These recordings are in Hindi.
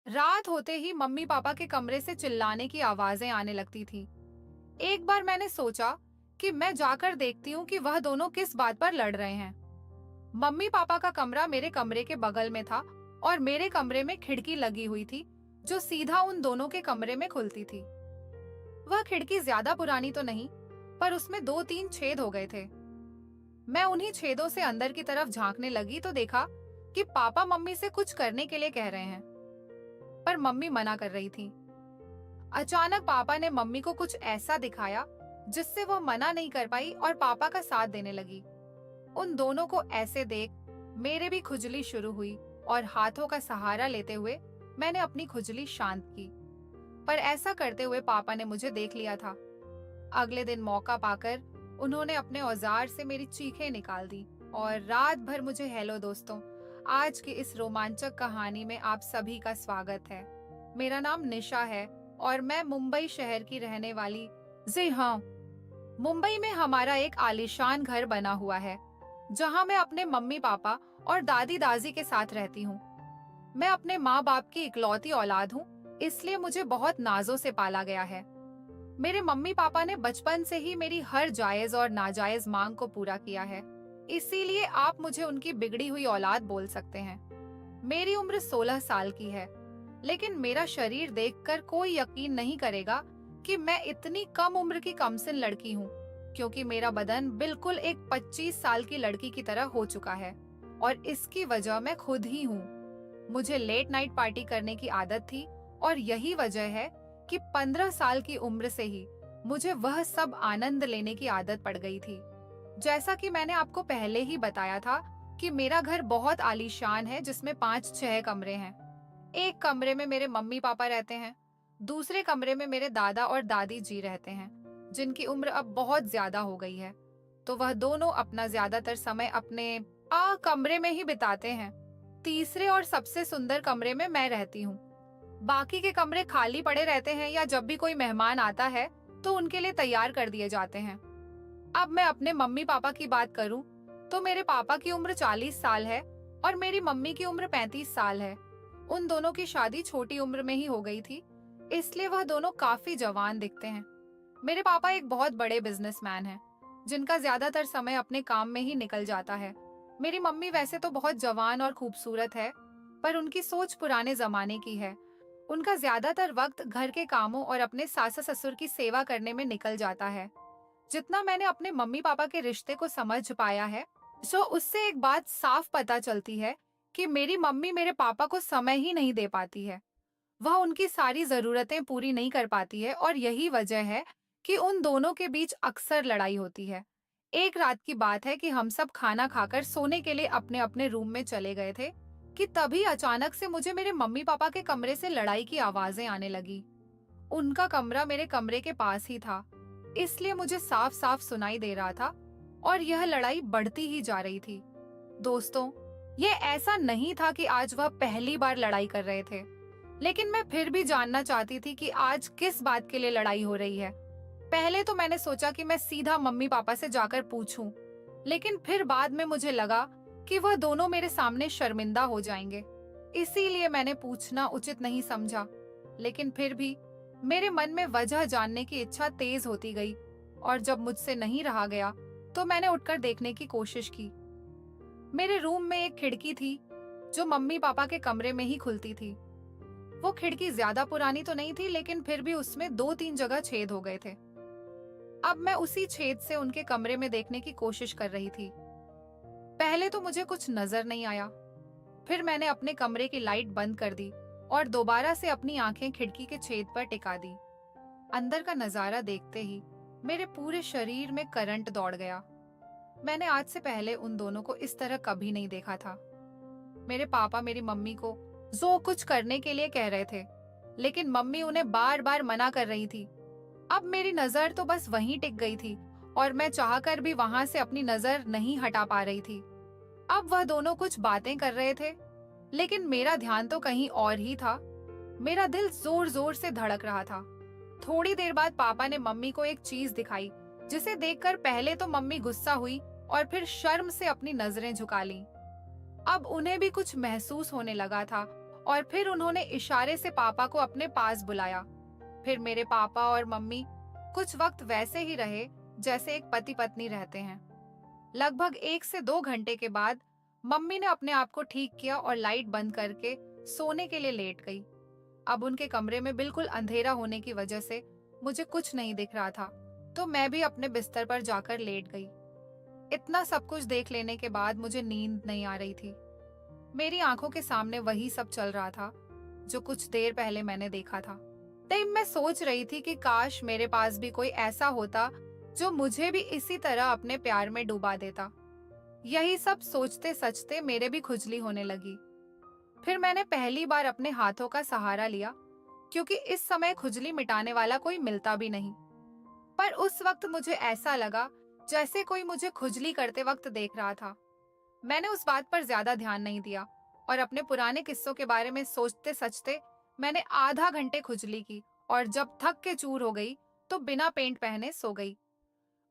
रात होते ही मम्मी पापा के कमरे से चिल्लाने की आवाजें आने लगती थी। एक बार मैंने सोचा कि मैं जाकर देखती हूँ कि वह दोनों किस बात पर लड़ रहे हैं। मम्मी पापा का कमरा मेरे कमरे के बगल में था और मेरे कमरे में खिड़की लगी हुई थी जो सीधा उन दोनों के कमरे में खुलती थी। वह खिड़की ज्यादा पुरानी तो नहीं, पर उसमें 2-3 छेद हो गए थे। मैं उन्हीं छेदों से अंदर की तरफ झांकने लगी तो देखा कि पापा मम्मी से कुछ करने के लिए कह रहे हैं, पर मम्मी मना कर रही थी। अचानक पापा ने मम्मी को कुछ ऐसा दिखाया जिससे वो मना नहीं कर पाई और पापा का साथ देने लगी। उन दोनों को ऐसे देख मेरे भी खुजली शुरू हुई और हाथों का सहारा लेते हुए मैंने अपनी खुजली शांत की, पर ऐसा करते हुए पापा ने मुझे देख लिया था। अगले दिन मौका पाकर उन्होंने अपने औजार से मेरी चीखें निकाल दी और रात भर मुझे हेलो दोस्तों, आज की इस रोमांचक कहानी में आप सभी का स्वागत है। मेरा नाम निशा है और मैं मुंबई शहर की रहने वाली। जी हाँ, मुंबई में हमारा एक आलीशान घर बना हुआ है जहाँ मैं अपने मम्मी पापा और दादी दादी के साथ रहती हूँ। मैं अपने माँ बाप की इकलौती औलाद हूँ, इसलिए मुझे बहुत नाजों से पाला गया है। मेरे मम्मी पापा ने बचपन से ही मेरी हर जायज और नाजायज मांग को पूरा किया है, इसीलिए आप मुझे उनकी बिगड़ी हुई औलाद बोल सकते हैं। मेरी उम्र 16 साल की है, लेकिन मेरा शरीर देखकर कोई यकीन नहीं करेगा कि मैं इतनी कम उम्र की कमसिन लड़की हूँ, क्योंकि मेरा बदन बिल्कुल एक 25 साल की लड़की की तरह हो चुका है और इसकी वजह मैं खुद ही हूँ। मुझे लेट नाइट पार्टी करने की आदत थी और यही वजह है कि 15 साल की उम्र से ही मुझे वह सब आनंद लेने की आदत पड़ गई थी। जैसा कि मैंने आपको पहले ही बताया था कि मेरा घर बहुत आलीशान है जिसमें 5-6 कमरे हैं। एक कमरे में मेरे मम्मी पापा रहते हैं, दूसरे कमरे में मेरे दादा और दादी जी रहते हैं जिनकी उम्र अब बहुत ज्यादा हो गई है, तो वह दोनों अपना ज्यादातर समय अपने कमरे में ही बिताते हैं। तीसरे और सबसे सुंदर कमरे में मैं रहती हूँ। बाकी के कमरे खाली पड़े रहते हैं या जब भी कोई मेहमान आता है तो उनके लिए तैयार कर दिए जाते हैं। अब मैं अपने मम्मी पापा की बात करूं तो मेरे पापा की उम्र 40 साल है और मेरी मम्मी की उम्र 35 साल है। उन दोनों की शादी छोटी उम्र में ही हो गई थी, इसलिए वह दोनों काफी जवान दिखते हैं। मेरे पापा एक बहुत बड़े बिजनेसमैन हैं, जिनका ज्यादातर समय अपने काम में ही निकल जाता है। मेरी मम्मी वैसे तो बहुत जवान और खूबसूरत है, पर उनकी सोच पुराने जमाने की है। उनका ज्यादातर वक्त घर के कामों और अपने सास ससुर की सेवा करने में निकल जाता है। जितना मैंने अपने मम्मी पापा के रिश्ते को समझ पाया है, सो उससे एक बात साफ पता चलती है कि मेरी मम्मी मेरे पापा को समय ही नहीं दे पाती है। वह उनकी सारी जरूरतें पूरी नहीं कर पाती है और यही वजह है कि उन दोनों के बीच अक्सर लड़ाई होती है। एक रात की बात है कि हम सब खाना खाकर सोने के लिए अपने अपने रूम में चले गए थे कि तभी अचानक से मुझे मेरे मम्मी पापा के कमरे से लड़ाई की आवाजें आने लगी। उनका कमरा मेरे कमरे के पास ही था, इसलिए मुझे साफ साफ सुनाई दे रहा था और यह लड़ाई बढ़ती ही जा रही थी। दोस्तों, ये ऐसा नहीं था कि आज वह पहली बार लड़ाई कर रहे थे, लेकिन मैं फिर भी जानना चाहती थी कि आज किस बात के लिए लड़ाई हो रही है। पहले तो मैंने सोचा कि मैं सीधा मम्मी पापा से जाकर पूछूं, लेकिन फिर बाद में मुझे लगा कि वह दोनों मेरे सामने शर्मिंदा हो जाएंगे, इसीलिए मैंने पूछना उचित नहीं समझा। लेकिन फिर भी मेरे मन में वजह जानने की इच्छा तेज होती गई और जब मुझसे नहीं रहा गया तो मैंने उठकर देखने की कोशिश की। मेरे रूम में एक खिड़की थी जो मम्मी पापा के कमरे में ही खुलती थी। वो खिड़की ज्यादा पुरानी तो नहीं थी, लेकिन फिर भी उसमें 2-3 जगह छेद हो गए थे। अब मैं उसी छेद से उनके कमरे में देखने की कोशिश कर रही थी। पहले तो मुझे कुछ नजर नहीं आया, फिर मैंने अपने कमरे की लाइट बंद कर दी और दोबारा से अपनी आंखें खिड़की के छेद पर टिका दी। अंदर का नजारा देखते ही मेरे पूरे शरीर में करंट दौड़ गया। मैंने आज से पहले उन दोनों को इस तरह कभी नहीं देखा था। मेरे पापा मेरी मम्मी को जो कुछ करने के लिए कह रहे थे, लेकिन मम्मी उन्हें बार बार मना कर रही थी। अब मेरी नजर तो बस वहीं टिक गई थी और मैं चाहकर भी वहां से अपनी नजर नहीं हटा पा रही थी। अब वह दोनों कुछ बातें कर रहे थे, लेकिन मेरा ध्यान तो कहीं और ही था। मेरा दिल जोर जोर से धड़क रहा था। थोड़ी देर बाद पापा ने मम्मी को एक चीज दिखाई, जिसे देखकर पहले तो मम्मी गुस्सा हुई और फिर शर्म से अपनी नजरें झुका लीं। अब उन्हें भी कुछ महसूस होने लगा था और फिर उन्होंने इशारे से पापा को अपने पास बुलाया। फिर मेरे पापा और मम्मी कुछ वक्त वैसे ही रहे जैसे एक पति पत्नी रहते हैं। लगभग 1 से 2 घंटे के बाद मम्मी ने अपने आप को ठीक किया और लाइट बंद करके सोने के लिए लेट गई। अब उनके कमरे में बिल्कुल अंधेरा होने की वजह से मुझे कुछ नहीं दिख रहा था, तो मैं भी अपने बिस्तर पर जाकर लेट गई। इतना सब कुछ देख लेने के बाद मुझे नींद नहीं आ रही थी। मेरी आंखों के सामने वही सब चल रहा था जो कुछ देर पहले मैंने देखा था। तब मैं सोच रही थी कि काश मेरे पास भी कोई ऐसा होता जो मुझे भी इसी तरह अपने प्यार में डुबा देता। यही सब सोचते सचते मेरे भी खुजली होने लगी। फिर मैंने पहली बार अपने हाथों का सहारा लिया, क्योंकि इस समय खुजली मिटाने वाला कोई मिलता भी नहीं। पर उस वक्त मुझे ऐसा लगा जैसे कोई मुझे खुजली करते वक्त देख रहा था। मैंने उस बात पर ज्यादा ध्यान नहीं दिया और अपने पुराने किस्सों के बारे में सोचते सचते मैंने आधा घंटे खुजली की और जब थक के चूर हो गई तो बिना पेंट पहने सो गई।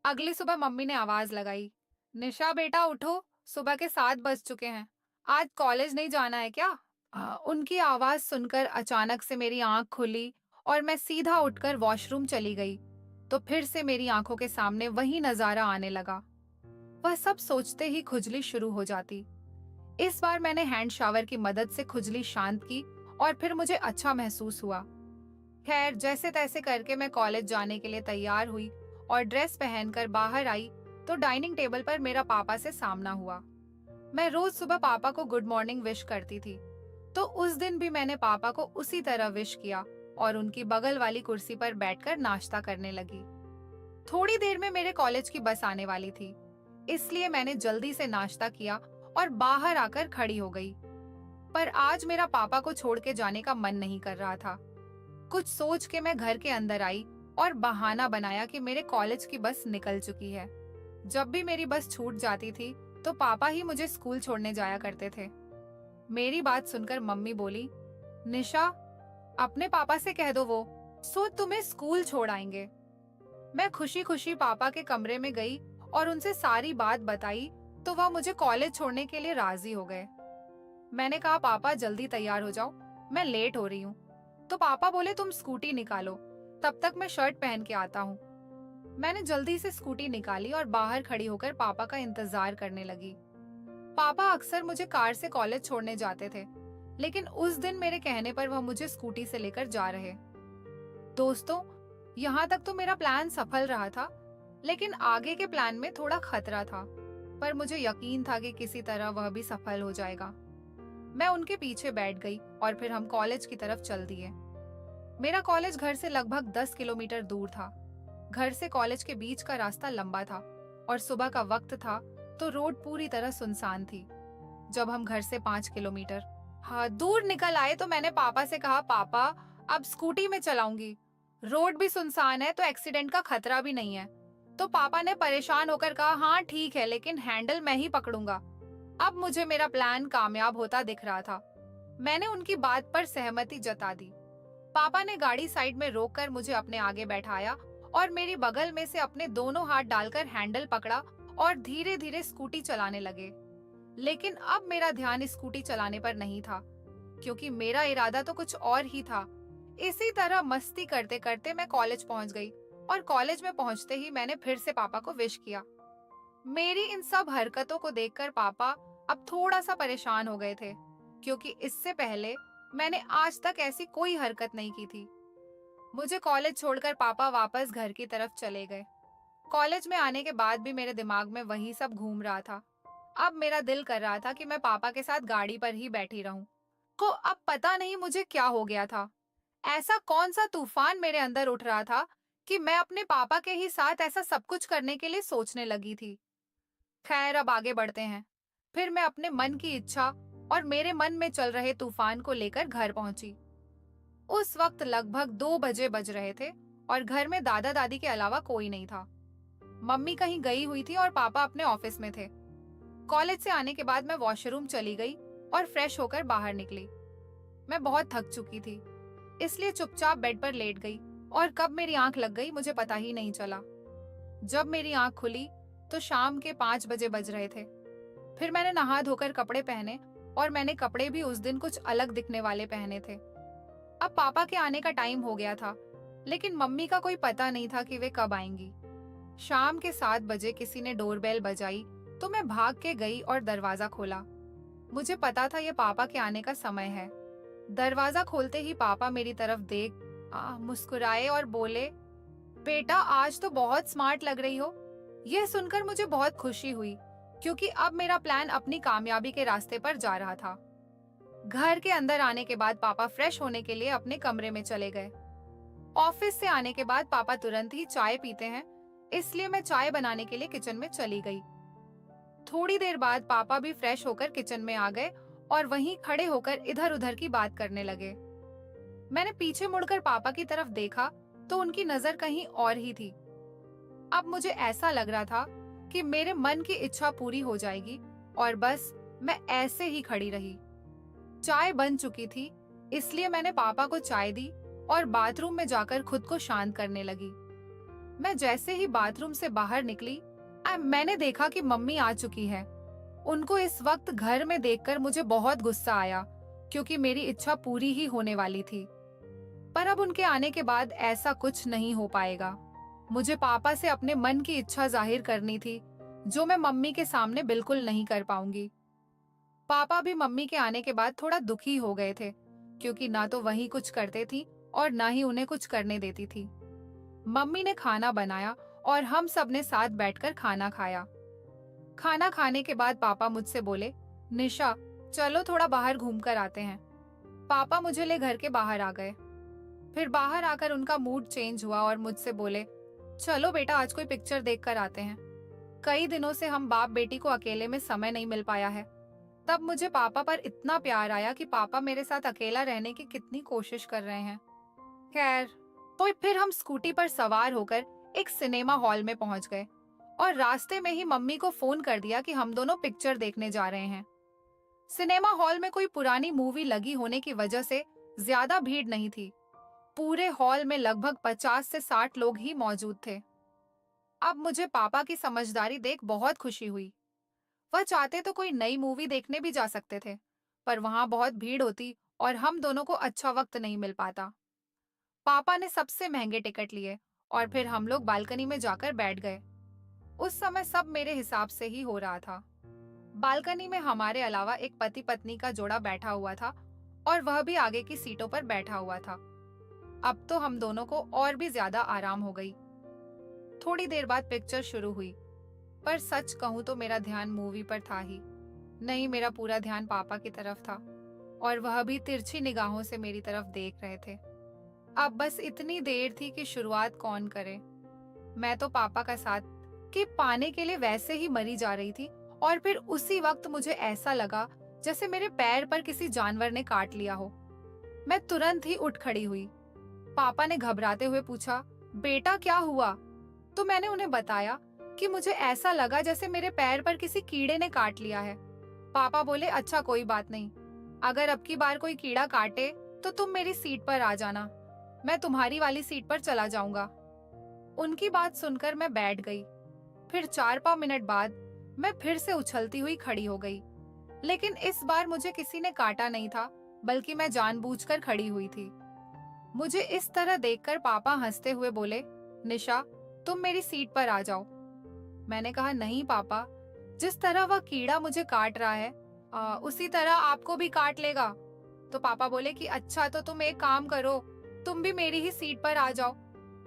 अगली सुबह मम्मी ने आवाज लगाई, निशा बेटा उठो, सुबह के 7 बज चुके हैं, आज कॉलेज नहीं जाना है क्या? उनकी आवाज सुनकर अचानक से मेरी आंख खुली और मैं सीधा उठकर वॉशरूम चली गई। तो फिर से मेरी आंखों के सामने वही नजारा आने लगा। वह सब सोचते ही खुजली शुरू हो जाती। इस बार मैंने हैंड शावर की मदद से खुजली शांत की और फिर मुझे अच्छा महसूस हुआ। खैर, जैसे तैसे करके मैं कॉलेज जाने के लिए तैयार हुई और ड्रेस पहनकर बाहर आई तो डाइनिंग टेबल पर मेरा पापा से सामना हुआ। मैं रोज सुबह पापा को गुड मॉर्निंग विश करती थी, तो उस दिन भी मैंने पापा को उसी तरह विश किया और उनकी बगल वाली कुर्सी पर बैठकर नाश्ता करने लगी। थोड़ी देर में मेरे कॉलेज की बस आने वाली थी, इसलिए मैंने जल्दी से नाश्ता किया और बाहर आकर खड़ी हो गई। पर आज मेरा पापा को छोड़ के जाने का मन नहीं कर रहा था। कुछ सोच के मैं घर के अंदर आई और बहाना बनाया कि मेरे कॉलेज की बस निकल चुकी है। जब भी मेरी बस छूट जाती थी तो पापा ही मुझे स्कूल छोड़ने जाया करते थे। मेरी बात सुनकर मम्मी बोली, निशा अपने पापा से कह दो वो तुम्हें स्कूल छोड़ आएंगे। मैं खुशी खुशी पापा के कमरे में गई और उनसे सारी बात बताई तो वह मुझे कॉलेज छोड़ने के लिए राजी हो गए। मैंने कहा, पापा जल्दी तैयार हो जाओ, मैं लेट हो रही हूँ। तो पापा बोले, तुम स्कूटी निकालो, तब तक मैं शर्ट पहन के आता हूँ। मैंने जल्दी से स्कूटी निकाली और बाहर खड़ी होकर पापा का इंतजार करने लगी। पापा अक्सर मुझे कार से कॉलेज छोड़ने जाते थे, लेकिन उस दिन मेरे कहने पर वह मुझे स्कूटी से लेकर जा रहे। दोस्तों, यहाँ तक तो मेरा प्लान सफल रहा था, लेकिन आगे के प्लान में थोड़ा खतरा था, पर मुझे यकीन था कि किसी तरह वह भी सफल हो जाएगा। मैं उनके पीछे बैठ गई और फिर हम कॉलेज की तरफ चल दिए। मेरा कॉलेज घर से लगभग 10 किलोमीटर दूर था। घर से कॉलेज के बीच का रास्ता लंबा था और सुबह का वक्त था, तो रोड पूरी तरह सुनसान थी। जब हम घर से 5 किलोमीटर दूर निकल आए तो मैंने पापा से कहा, पापा अब स्कूटी में चलाऊंगी, रोड भी सुनसान है तो एक्सीडेंट का खतरा भी नहीं है। तो पापा ने परेशान होकर कहा, हाँ ठीक है, लेकिन हैंडल मैं ही पकड़ूंगा। अब मुझे मेरा प्लान कामयाब होता दिख रहा था। मैंने उनकी बात पर सहमति जता दी। पापा ने गाड़ी साइड में रोककर मुझे अपने आगे बैठाया और मेरी बगल में से अपने दोनों हाथ डालकर हैंडल पकड़ा और धीरे धीरे स्कूटी चलाने लगे। लेकिन अब मेरा ध्यान स्कूटी चलाने पर नहीं था, क्योंकि मेरा इरादा तो कुछ और ही था। इसी तरह मस्ती करते करते मैं कॉलेज पहुंच गई और कॉलेज में पहुंचते ही मैंने फिर से पापा को विश किया। मेरी इन सब हरकतों को देखकर पापा अब थोड़ा सा परेशान हो गए थे, क्योंकि इससे पहले मैंने आज तक ऐसी कोई हरकत नहीं की थी। मुझे कॉलेज छोड़कर पापा वापस घर की तरफ चले गए। कॉलेज में आने के बाद भी मेरे दिमाग में वही सब घूम रहा था। अब मेरा दिल कर रहा था कि मैं पापा के साथ गाड़ी पर ही बैठी रहूं। अब पता नहीं मुझे क्या हो गया था। ऐसा कौन सा तूफान मेरे अंदर उठ रहा था कि मैं अपने पापा के ही साथ ऐसा सब कुछ करने के लिए सोचने लगी थी। खैर, अब आगे बढ़ते हैं। फिर मैं अपने मन की इच्छा और मेरे मन में चल रहे तूफान को लेकर घर पहुंची। उस वक्त लगभग 2 बजे बज रहे थे और घर में दादा दादी के अलावा कोई नहीं था। मम्मी कहीं गई हुई थी और पापा अपने ऑफिस में थे। कॉलेज से आने के बाद मैं वॉशरूम चली गई और फ्रेश होकर बाहर निकली। मैं बहुत थक चुकी थी, इसलिए चुपचाप बेड पर लेट गई और कब मेरी आंख लग गई मुझे पता ही नहीं चला। जब मेरी आंख खुली तो शाम के 5 बजे बज रहे थे। फिर मैंने नहा धोकर कपड़े पहने और मैंने कपड़े भी उस दिन कुछ अलग दिखने वाले पहने थे। अब पापा के आने का टाइम हो गया था, लेकिन मम्मी का कोई पता नहीं था कि वे कब आएंगी। शाम के 7 बजे किसी ने डोरबेल बजाई तो मैं भाग के गई और दरवाजा खोला। मुझे पता था ये पापा के आने का समय है। दरवाजा खोलते ही पापा मेरी तरफ देख मुस्कुराए और बोले, बेटा आज तो बहुत स्मार्ट लग रही हो। यह सुनकर मुझे बहुत खुशी हुई, क्योंकि अब मेरा प्लान अपनी कामयाबी के रास्ते पर जा रहा था। घर के अंदर आने के बाद पापा फ्रेश होने के लिए अपने कमरे में चले गए। ऑफिस से आने के बाद पापा तुरंत ही चाय पीते हैं, इसलिए मैं चाय बनाने के लिए किचन में चली गई। थोड़ी देर बाद पापा भी फ्रेश होकर किचन में आ गए और वहीं खड़े होकर इधर उधर की बात करने लगे। मैंने पीछे मुड़कर पापा की तरफ देखा तो उनकी नजर कहीं और ही थी। अब मुझे ऐसा लग रहा था कि मेरे मन की इच्छा पूरी हो जाएगी और बस मैं ऐसे ही खड़ी रही। चाय बन चुकी थी, इसलिए मैंने पापा को चाय दी और बाथरूम में जाकर खुद को शांत करने लगी। मैं जैसे ही बाथरूम से बाहर निकली, मैंने देखा कि मम्मी आ चुकी है। उनको इस वक्त घर में देखकर मुझे बहुत गुस्सा आया, क्योंकि मेरी इच्छा पूरी ही होने वाली थी। पर अब उनके आने के बाद ऐसा कुछ नहीं हो पाएगा। मुझे पापा से अपने मन की इच्छा जाहिर करनी थी, जो मैं मम्मी के सामने बिल्कुल नहीं कर पाऊंगी। पापा भी मम्मी के आने के बाद थोड़ा दुखी हो गए थे, क्योंकि ना तो वही कुछ करते थी और ना ही उन्हें कुछ करने देती थी। मम्मी ने खाना बनाया और हम सब ने साथ बैठकर खाना खाया। खाना खाने के बाद पापा मुझसे बोले, निशा चलो थोड़ा बाहर घूम कर आते हैं। पापा मुझे ले घर के बाहर आ गए। फिर बाहर आकर उनका मूड चेंज हुआ और मुझसे बोले, चलो बेटा आज कोई पिक्चर देख कर आते हैं। कई दिनों से हम बाप बेटी को अकेले में समय नहीं मिल पाया है। तब मुझे पापा पर इतना प्यार आया कि पापा मेरे साथ अकेला रहने की कितनी कोशिश कर रहे हैं। खैर, तो फिर हम स्कूटी पर सवार होकर एक सिनेमा हॉल में पहुंच गए और रास्ते में ही मम्मी को फोन कर दिया कि हम दोनों पिक्चर देखने जा रहे हैं। सिनेमा हॉल में कोई पुरानी मूवी लगी होने की वजह से ज्यादा भीड़ नहीं थी। पूरे हॉल में लगभग 50 से 60 लोग ही मौजूद थे। अब मुझे पापा की समझदारी देख बहुत खुशी हुई। वह चाहते तो कोई नई मूवी देखने भी जा सकते थे, पर वहां बहुत भीड़ होती और हम दोनों को अच्छा वक्त नहीं मिल पाता। पापा ने सबसे महंगे टिकट लिए और फिर हम लोग बालकनी में जाकर बैठ गए। उस समय सब मेरे हिसाब से ही हो रहा था। बालकनी में हमारे अलावा एक पति पत्नी का जोड़ा बैठा हुआ था और वह भी आगे की सीटों पर बैठा हुआ था। अब तो हम दोनों को और भी ज्यादा आराम हो गई। थोड़ी देर बाद पिक्चर शुरू हुई, पर सच कहूं तो मेरा ध्यान मूवी पर था ही नहीं। मेरा पूरा ध्यान पापा की तरफ था और वह भी तिरछी निगाहों से मेरी तरफ देख रहे थे। अब बस इतनी देर थी कि शुरुआत कौन करे। मैं तो पापा का साथ कि पाने के लिए वैसे ही मरी जा रही थी और फिर उसी वक्त मुझे ऐसा लगा जैसे मेरे पैर पर किसी जानवर ने काट लिया हो। मैं तुरंत ही उठ खड़ी हुई। पापा ने घबराते हुए पूछा, बेटा क्या हुआ? तो मैंने उन्हें बताया कि मुझे ऐसा लगा जैसे मेरे पैर पर किसी कीड़े ने काट लिया है। पापा बोले, अच्छा कोई बात नहीं, अगर अब की बार कोई कीड़ा काटे तो तुम मेरी सीट पर आ जाना, मैं तुम्हारी वाली सीट पर चला जाऊंगा। उनकी बात सुनकर मैं बैठ गई। फिर 4-5 मिनट बाद मैं फिर से उछलती हुई खड़ी हो गई, लेकिन इस बार मुझे किसी ने काटा नहीं था, बल्कि मैं जानबूझकर खड़ी हुई थी। मुझे इस तरह देखकर पापा हंसते हुए बोले, निशा तुम मेरी सीट पर आ जाओ। मैंने कहा, नहीं पापा, जिस तरह वह कीड़ा मुझे काट रहा है उसी तरह आपको भी काट लेगा। तो पापा बोले कि अच्छा तो तुम एक काम करो, तुम भी मेरी ही सीट पर आ जाओ।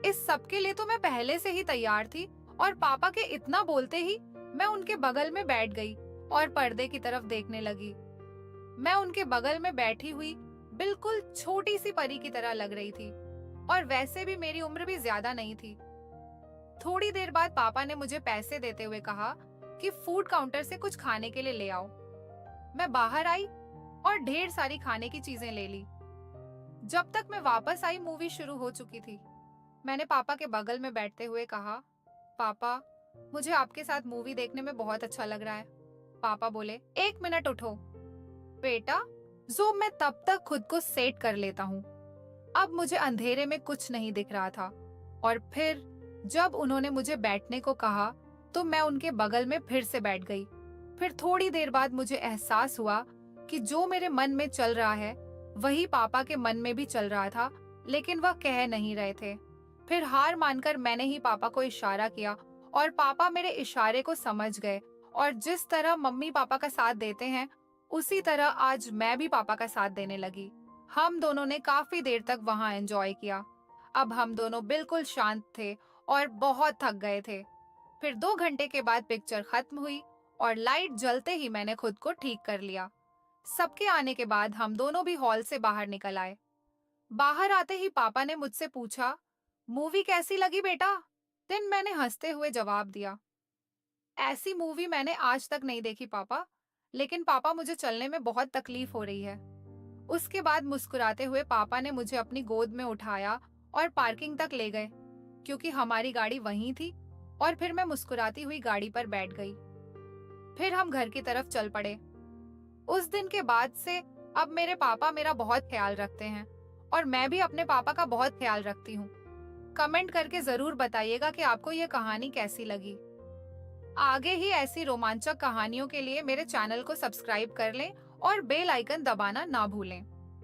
इस सब के लिए तो मैं पहले से ही तैयार थी और पापा के इतना बोलते ही मैं उनके बगल में बैठ गई और पर्दे की तरफ देखने लगी। मैं उनके बगल में बैठी हुई बिल्कुल छोटी सी परी की तरह लग रही थी और वैसे भी मेरी उम्र भी ज्यादा नहीं थी। थोड़ी देर बाद पापा ने मुझे पैसे देते हुए कहा कि फूड काउंटर से कुछ खाने के लिए ले आओ। मैं बाहर आई और ढेर सारी खाने की चीजें ले ली। जब तक मैं वापस आई मूवी शुरू हो चुकी थी। मैंने पापा के बगल में बैठते हुए कहा, पापा मुझे आपके साथ मूवी देखने में बहुत अच्छा लग रहा है। पापा बोले, 1 मिनट उठो बेटा, जो मैं तब तक खुद को सेट कर लेता हूँ। अब मुझे अंधेरे में कुछ नहीं दिख रहा था और फिर जब उन्होंने मुझे बैठने को कहा तो मैं उनके बगल में फिर से बैठ गई। फिर थोड़ी देर बाद मुझे एहसास हुआ कि जो मेरे मन में चल रहा है वही पापा के मन में भी चल रहा था, लेकिन वह कह नहीं रहे थे। फिर हार मानकर मैंने ही पापा को इशारा किया और पापा मेरे इशारे को समझ गए, और जिस तरह मम्मी पापा का साथ देते हैं उसी तरह आज मैं भी पापा का साथ देने लगी। हम दोनों ने काफी देर तक वहां एंजॉय किया। अब हम दोनों बिल्कुल शांत थे और बहुत थक गए थे। फिर 2 घंटे के बाद पिक्चर खत्म हुई और लाइट जलते ही मैंने खुद को ठीक कर लिया। सबके आने के बाद हम दोनों भी हॉल से बाहर निकल आए। बाहर आते ही पापा ने मुझसे पूछा, मूवी कैसी लगी बेटा? देन मैंने हंसते हुए जवाब दिया, ऐसी मूवी मैंने आज तक नहीं देखी पापा, लेकिन पापा मुझे चलने में बहुत तकलीफ हो रही है। उसके बाद मुस्कुराते हुए पापा ने मुझे अपनी गोद में उठाया और पार्किंग तक ले गए, क्योंकि हमारी गाड़ी वहीं थी, और फिर मैं मुस्कुराती हुई गाड़ी पर बैठ गई। फिर हम घर की तरफ चल पड़े। उस दिन के बाद से अब मेरे पापा मेरा बहुत ख्याल रखते हैं और मैं भी अपने पापा का बहुत ख्याल रखती हूँ। कमेंट करके जरूर बताइएगा कि आपको ये कहानी कैसी लगी। आगे ही ऐसी रोमांचक कहानियों के लिए मेरे चैनल को सब्सक्राइब कर लें और बेल आइकन दबाना ना भूलें।